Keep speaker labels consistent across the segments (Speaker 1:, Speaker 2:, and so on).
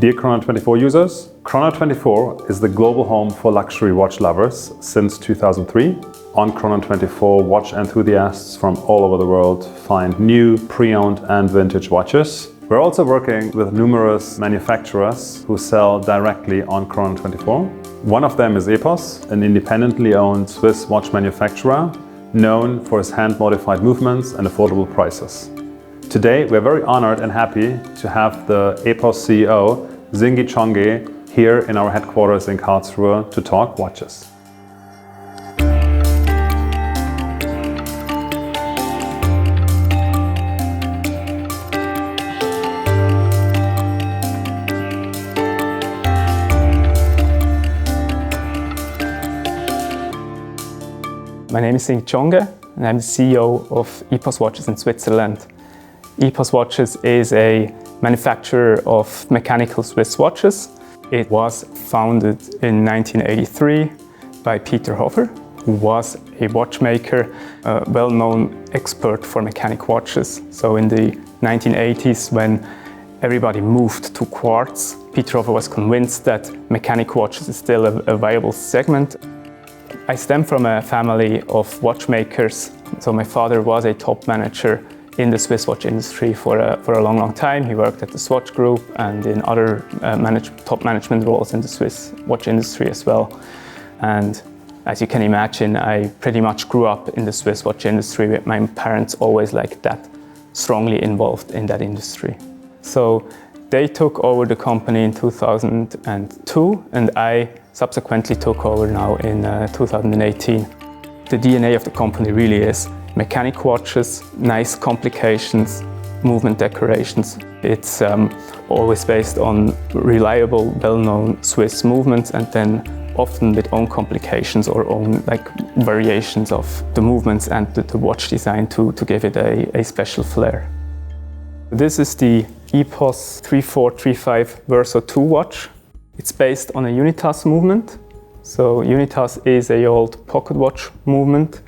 Speaker 1: Dear Chrono24 users, Chrono24 is the global home for luxury watch lovers since 2003. On Chrono24, watch enthusiasts from all over the world find new, pre-owned and vintage watches. We're also working with numerous manufacturers who sell directly on Chrono24. One of them is EPOS, an independently owned Swiss watch manufacturer known for its hand-modified movements and affordable prices. Today, we're very honored and happy to have the EPOS CEO, Singi Chonge, here in our headquarters in Karlsruhe to talk watches.
Speaker 2: My name is Singi Chonge and I'm the CEO of EPOS Watches in Switzerland. EPOS Watches is a manufacturer of mechanical Swiss watches. It was founded in 1983 by Peter Hofer, who was a watchmaker, a well-known expert for mechanic watches. So in the 1980s, when everybody moved to quartz, Peter Hofer was convinced that mechanic watches is still a viable segment. I stem from a family of watchmakers. So my father was a top manager in the Swiss watch industry for a long time. He worked at the Swatch Group and in other top management roles in the Swiss watch industry as well. And as you can imagine, I pretty much grew up in the Swiss watch industry with my parents always like that, strongly involved in that industry. So they took over the company in 2002 and I subsequently took over now in 2018. The DNA of the company really is mechanic watches, nice complications, movement decorations. It's always based on reliable, well-known Swiss movements and then often with own complications or own variations of the movements and the watch design to give it a special flair. This is the EPOS 3435 Verso 2 watch. It's based on a Unitas movement. So Unitas is an old pocket watch movement,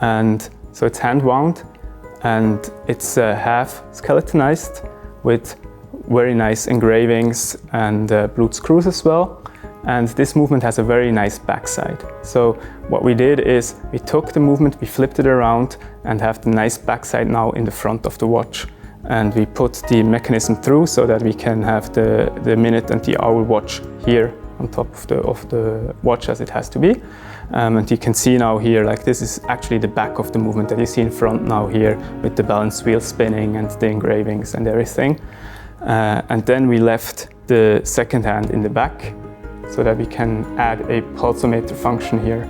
Speaker 2: and so it's hand wound and it's half skeletonized with very nice engravings and blued screws as well. And this movement has a very nice backside. So what we did is we took the movement, we flipped it around and have the nice backside now in the front of the watch. And we put the mechanism through so that we can have the minute and the hour watch here on top of the watch as it has to be. And you can see now here, this is actually the back of the movement that you see in front now here with the balance wheel spinning and the engravings and everything. And then we left the second hand in the back so that we can add a pulsometer function here.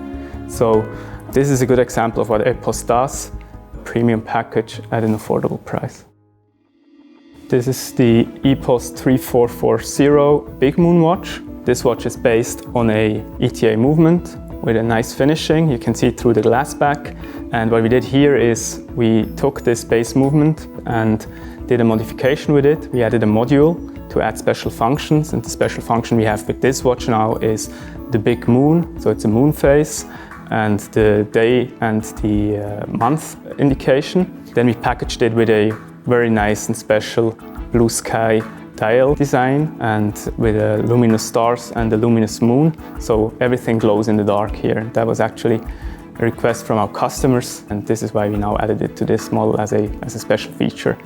Speaker 2: So this is a good example of what EPOS does, premium package at an affordable price. This is the EPOS 3440 Big Moon watch. This watch is based on a ETA movement with a nice finishing. You can see it through the glass back. And what we did here is we took this base movement and did a modification with it. We added a module to add special functions. And the special function we have with this watch now is the big moon. So it's a moon phase and the day and the month indication. Then we packaged it with a very nice and special blue sky dial design and with luminous stars and a luminous moon. So everything glows in the dark here. That was actually a request from our customers, and this is why we now added it to this model as a special feature.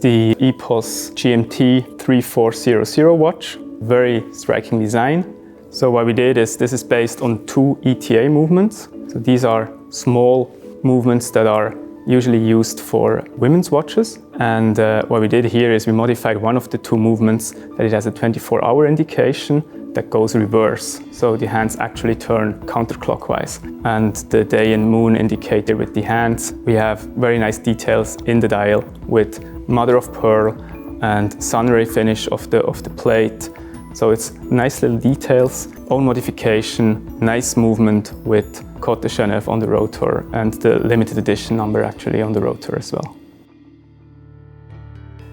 Speaker 2: The EPOS GMT 3400 watch, very striking design. So what we did is this is based on 2 ETA movements. So these are small movements that are usually used for women's watches. And what we did here is we modified one of the 2 movements that it has a 24-hour indication that goes reverse. So the hands actually turn counterclockwise. And the day and moon indicator with the hands. We have very nice details in the dial with mother of pearl and sunray finish of the plate. So it's nice little details, own modification, nice movement with Côte de Genève on the rotor and the limited edition number actually on the rotor as well.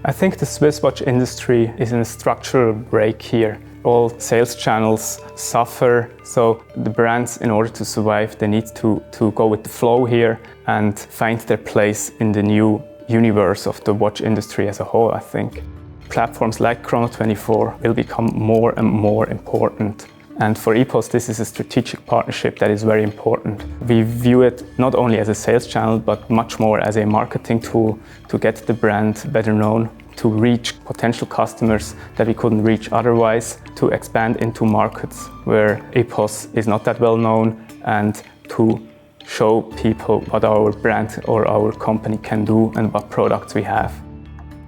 Speaker 2: I think the Swiss watch industry is in a structural break here. All sales channels suffer, so the brands, in order to survive, they need to go with the flow here and find their place in the new universe of the watch industry as a whole, I think. Platforms like Chrono24 will become more and more important. And for EPOS, this is a strategic partnership that is very important. We view it not only as a sales channel, but much more as a marketing tool to get the brand better known, to reach potential customers that we couldn't reach otherwise, to expand into markets where EPOS is not that well known, and to show people what our brand or our company can do and what products we have.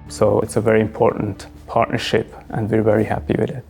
Speaker 2: So it's a very important partnership and we're very happy with it.